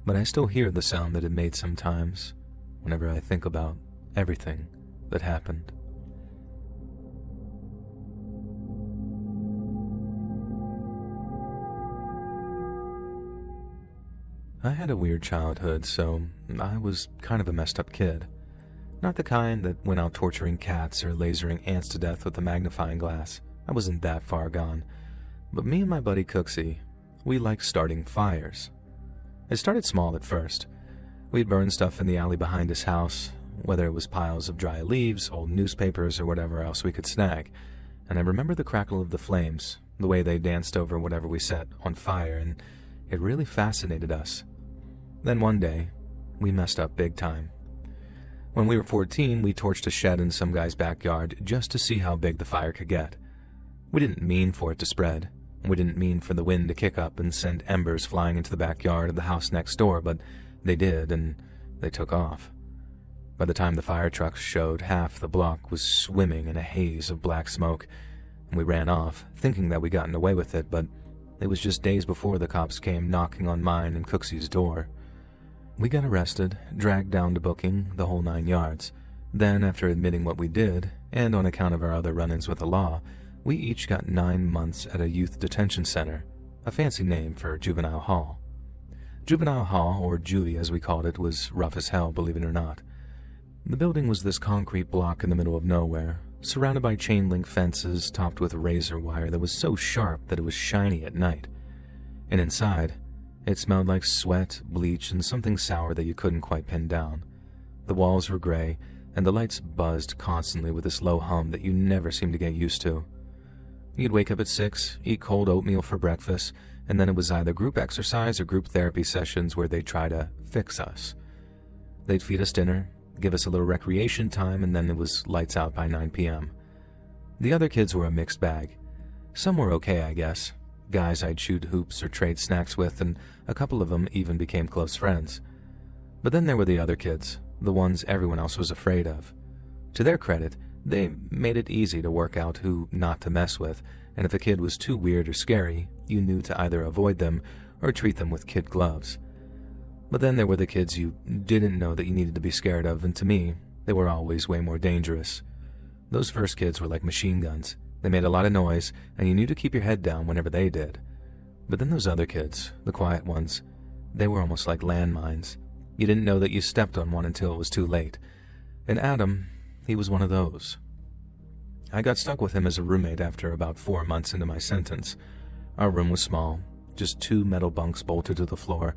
[SPEAKER 1] but I still hear the sound that it made sometimes whenever I think about everything that happened. I had a weird childhood, so I was kind of a messed up kid. Not the kind that went out torturing cats or lasering ants to death with a magnifying glass. I wasn't that far gone. But me and my buddy Cooksey, we liked starting fires. It started small at first. We'd burn stuff in the alley behind his house, whether it was piles of dry leaves, old newspapers, or whatever else we could snag. And I remember the crackle of the flames, the way they danced over whatever we set on fire, and it really fascinated us. Then one day, we messed up big time. When we were 14, we torched a shed in some guy's backyard just to see how big the fire could get. We didn't mean for it to spread. We didn't mean for the wind to kick up and send embers flying into the backyard of the house next door, but they did, and they took off. By the time the fire trucks showed, half the block was swimming in a haze of black smoke, and we ran off, thinking that we'd gotten away with it, but it was just days before the cops came knocking on mine and Cooksey's door. We got arrested, dragged down to booking, the whole 9 yards. Then, after admitting what we did, and on account of our other run-ins with the law, we each got 9 months at a youth detention center, a fancy name for juvenile hall. Juvenile hall, or juvie as we called it, was rough as hell, believe it or not. The building was this concrete block in the middle of nowhere, surrounded by chain-link fences topped with razor wire that was so sharp that it was shiny at night. And inside, it smelled like sweat, bleach, and something sour that you couldn't quite pin down. The walls were gray, and the lights buzzed constantly with this low hum that you never seemed to get used to. You'd wake up at 6, eat cold oatmeal for breakfast, and then it was either group exercise or group therapy sessions where they'd try to fix us. They'd feed us dinner, give us a little recreation time, and then it was lights out by 9 p.m. The other kids were a mixed bag. Some were okay, I guess. Guys I'd shoot hoops or trade snacks with, and a couple of them even became close friends. But then there were the other kids, the ones everyone else was afraid of. To their credit, they made it easy to work out who not to mess with, and if a kid was too weird or scary, you knew to either avoid them or treat them with kid gloves. But then there were the kids you didn't know that you needed to be scared of, and to me, they were always way more dangerous. Those first kids were like machine guns. They made a lot of noise, and you knew to keep your head down whenever they did. But then those other kids, the quiet ones, they were almost like landmines. You didn't know that you stepped on one until it was too late. And Adam, he was one of those. I got stuck with him as a roommate after about 4 months into my sentence. Our room was small, just 2 metal bunks bolted to the floor,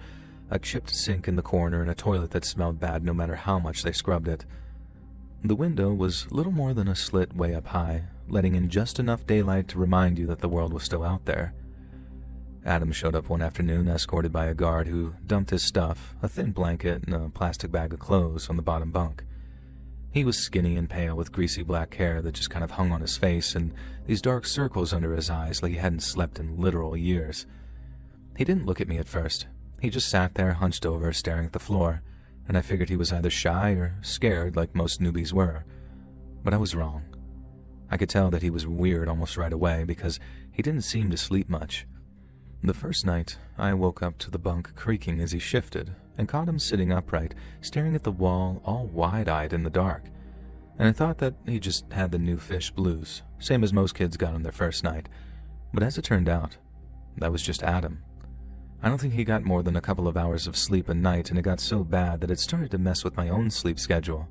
[SPEAKER 1] a chipped sink in the corner, and a toilet that smelled bad no matter how much they scrubbed it. The window was little more than a slit way up high, letting in just enough daylight to remind you that the world was still out there. Adam showed up one afternoon, escorted by a guard who dumped his stuff, a thin blanket and a plastic bag of clothes, on the bottom bunk. He was skinny and pale with greasy black hair that just kind of hung on his face and these dark circles under his eyes like he hadn't slept in literal years. He didn't look at me at first. He just sat there hunched over, staring at the floor, and I figured he was either shy or scared like most newbies were. But I was wrong. I could tell that he was weird almost right away because he didn't seem to sleep much. The first night, I woke up to the bunk creaking as he shifted and caught him sitting upright, staring at the wall all wide-eyed in the dark. And I thought that he just had the new fish blues, same as most kids got on their first night. But as it turned out, that was just Adam. I don't think he got more than a couple of hours of sleep a night, and it got so bad that it started to mess with my own sleep schedule.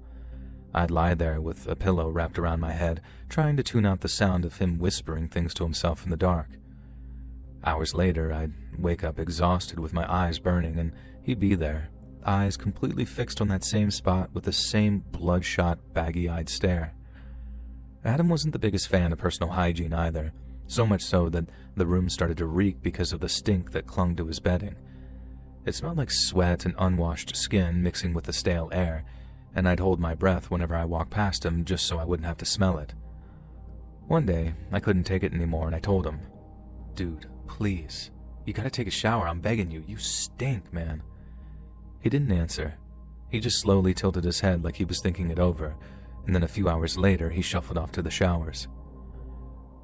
[SPEAKER 1] I'd lie there with a pillow wrapped around my head, trying to tune out the sound of him whispering things to himself in the dark. Hours later, I'd wake up exhausted with my eyes burning, and he'd be there, eyes completely fixed on that same spot with the same bloodshot, baggy-eyed stare. Adam wasn't the biggest fan of personal hygiene either, so much so that the room started to reek because of the stink that clung to his bedding. It smelled like sweat and unwashed skin mixing with the stale air, and I'd hold my breath whenever I walked past him just so I wouldn't have to smell it. One day, I couldn't take it anymore and I told him, "Dude, please, you gotta take a shower, I'm begging you, you stink, man." He didn't answer. He just slowly tilted his head like he was thinking it over, and then a few hours later he shuffled off to the showers.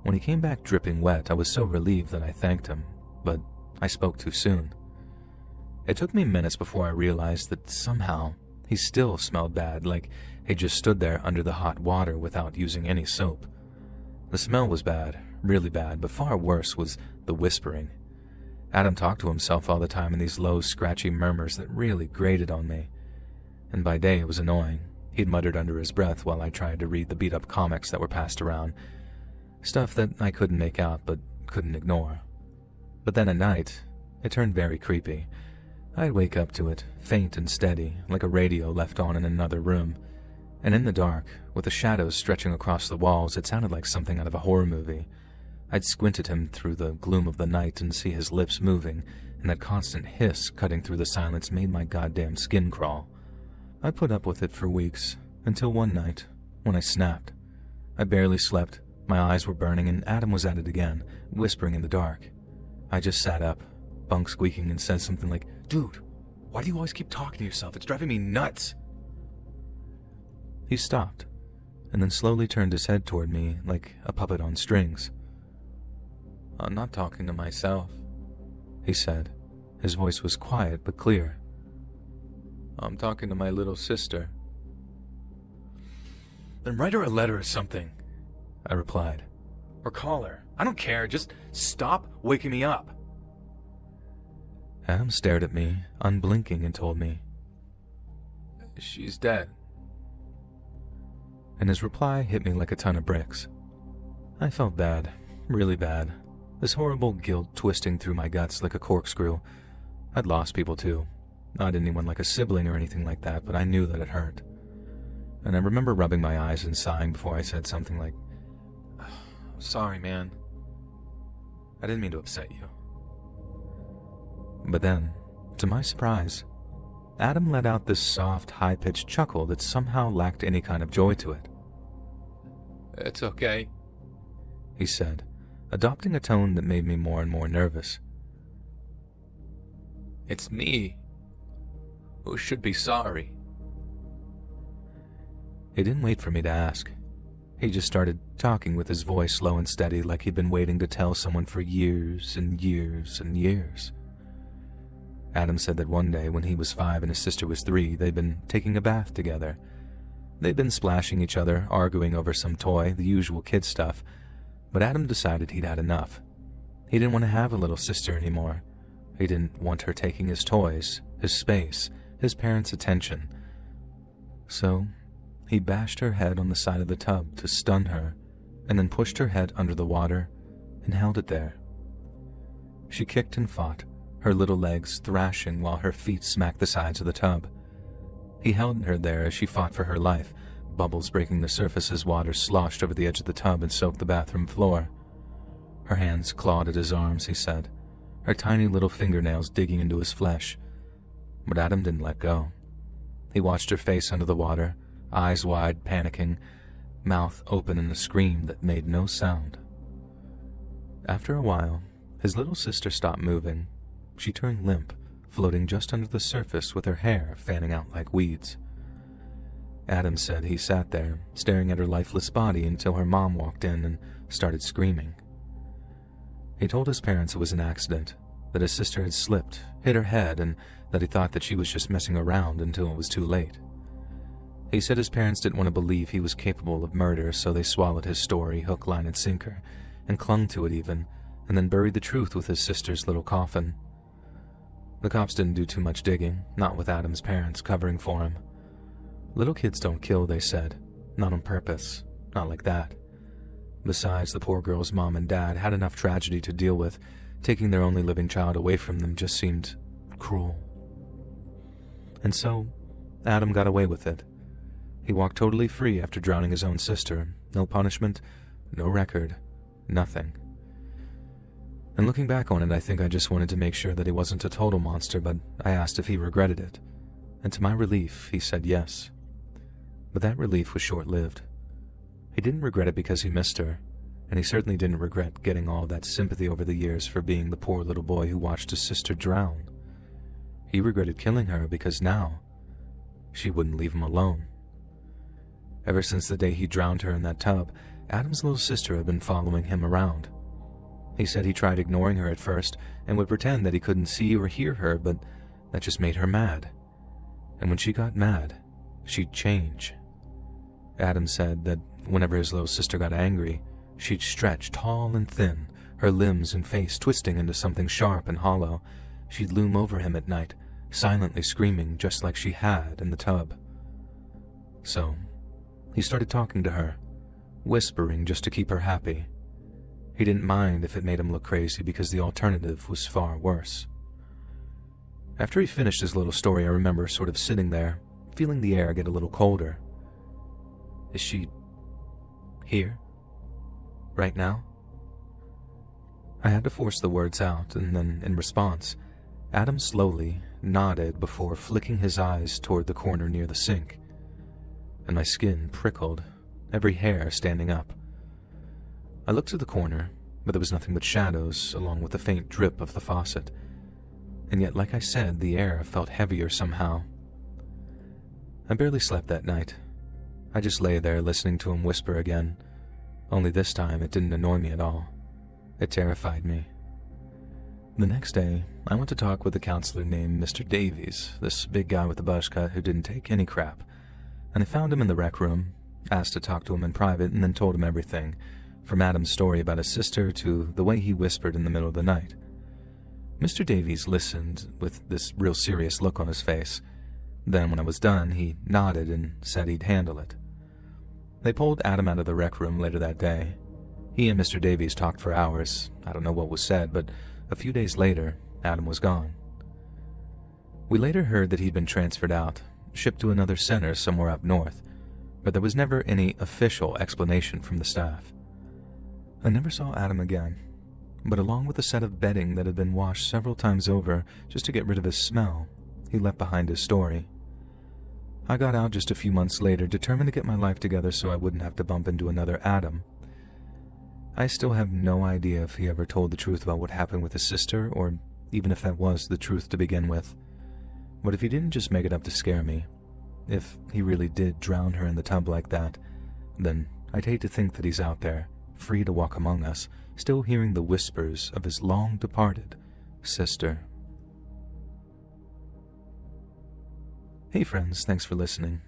[SPEAKER 1] When he came back dripping wet, I was so relieved that I thanked him, but I spoke too soon. It took me minutes before I realized that somehow he still smelled bad, like he just stood there under the hot water without using any soap. The smell was bad, really bad, but far worse was the whispering. Adam talked to himself all the time in these low, scratchy murmurs that really grated on me. And by day it was annoying. He'd muttered under his breath while I tried to read the beat-up comics that were passed around. Stuff that I couldn't make out but couldn't ignore. But then at night, it turned very creepy. I'd wake up to it, faint and steady, like a radio left on in another room. And in the dark, with the shadows stretching across the walls, it sounded like something out of a horror movie. I'd squint at him through the gloom of the night and see his lips moving, and that constant hiss cutting through the silence made my goddamn skin crawl. I put up with it for weeks, until one night, when I snapped. I barely slept, my eyes were burning, and Adam was at it again, whispering in the dark. I just sat up, bunk squeaking, and said something like, "Dude, why do you always keep talking to yourself? It's driving me nuts." He stopped, and then slowly turned his head toward me like a puppet on strings. "I'm not talking to myself," he said. His voice was quiet but clear. "I'm talking to my little sister." "Then write her a letter or something," I replied. "Or call her. I don't care, just stop waking me up." Adam stared at me, unblinking, and told me, "She's dead." And his reply hit me like a ton of bricks. I felt bad, really bad. This horrible guilt twisting through my guts like a corkscrew. I'd lost people too. Not anyone like a sibling or anything like that, but I knew that it hurt. And I remember rubbing my eyes and sighing before I said something like, "Sorry, man. I didn't mean to upset you." But then, to my surprise, Adam let out this soft, high-pitched chuckle that somehow lacked any kind of joy to it. "It's okay," he said, adopting a tone that made me more and more nervous. "It's me who should be sorry." He didn't wait for me to ask. He just started talking with his voice low and steady like he'd been waiting to tell someone for years and years and years. Adam said that one day when he was 5 and his sister was 3, they'd been taking a bath together. They'd been splashing each other, arguing over some toy, the usual kid stuff, but Adam decided he'd had enough. He didn't want to have a little sister anymore. He didn't want her taking his toys, his space, his parents' attention. So, he bashed her head on the side of the tub to stun her, and then pushed her head under the water and held it there. She kicked and fought, her little legs thrashing while her feet smacked the sides of the tub. He held her there as she fought for her life, bubbles breaking the surface as water sloshed over the edge of the tub and soaked the bathroom floor. Her hands clawed at his arms, he said, her tiny little fingernails digging into his flesh. But Adam didn't let go. He watched her face under the water, eyes wide, panicking, mouth open in a scream that made no sound. After a while, his little sister stopped moving. She turned limp, floating just under the surface with her hair fanning out like weeds. Adam said he sat there, staring at her lifeless body until her mom walked in and started screaming. He told his parents it was an accident, that his sister had slipped, hit her head, and that he thought that she was just messing around until it was too late. He said his parents didn't want to believe he was capable of murder, so they swallowed his story hook, line, and sinker, and clung to it even, and then buried the truth with his sister's little coffin. The cops didn't do too much digging, not with Adam's parents covering for him. Little kids don't kill, they said. Not on purpose. Not like that. Besides, the poor girl's mom and dad had enough tragedy to deal with, taking their only living child away from them just seemed cruel. And so, Adam got away with it. He walked totally free after drowning his own sister. No punishment, no record, nothing. And looking back on it, I think I just wanted to make sure that he wasn't a total monster, but I asked if he regretted it. And to my relief, he said yes. But that relief was short-lived. He didn't regret it because he missed her, and he certainly didn't regret getting all that sympathy over the years for being the poor little boy who watched his sister drown. He regretted killing her because now she wouldn't leave him alone. Ever since the day he drowned her in that tub, Adam's little sister had been following him around. He said he tried ignoring her at first and would pretend that he couldn't see or hear her, but that just made her mad. And when she got mad, she'd change. Adam said that whenever his little sister got angry, she'd stretch tall and thin, her limbs and face twisting into something sharp and hollow. She'd loom over him at night, silently screaming just like she had in the tub. So, he started talking to her, whispering just to keep her happy. He didn't mind if it made him look crazy because the alternative was far worse. After he finished his little story, I remember sort of sitting there, feeling the air get a little colder. Is she here? Right now? I had to force the words out, and then, in response, Adam slowly nodded before flicking his eyes toward the corner near the sink, and my skin prickled, every hair standing up. I looked to the corner, but there was nothing but shadows, along with the faint drip of the faucet. And yet, like I said, the air felt heavier somehow. I barely slept that night. I just lay there listening to him whisper again, only this time it didn't annoy me at all. It terrified me. The next day, I went to talk with a counselor named Mr. Davies, this big guy with a buzz cut who didn't take any crap, and I found him in the rec room, asked to talk to him in private, and then told him everything, from Adam's story about his sister to the way he whispered in the middle of the night. Mr. Davies listened with this real serious look on his face. Then, when I was done, he nodded and said he'd handle it. They pulled Adam out of the rec room later that day. He and Mr. Davies talked for hours. I don't know what was said, but a few days later, Adam was gone. We later heard that he'd been transferred out, shipped to another center somewhere up north, but there was never any official explanation from the staff. I never saw Adam again, but along with a set of bedding that had been washed several times over just to get rid of his smell, he left behind his story. I got out just a few months later, determined to get my life together so I wouldn't have to bump into another Adam. I still have no idea if he ever told the truth about what happened with his sister, or even if that was the truth to begin with. But if he didn't just make it up to scare me, if he really did drown her in the tub like that, then I'd hate to think that he's out there, free to walk among us, still hearing the whispers of his long-departed sister. Hey friends, thanks for listening.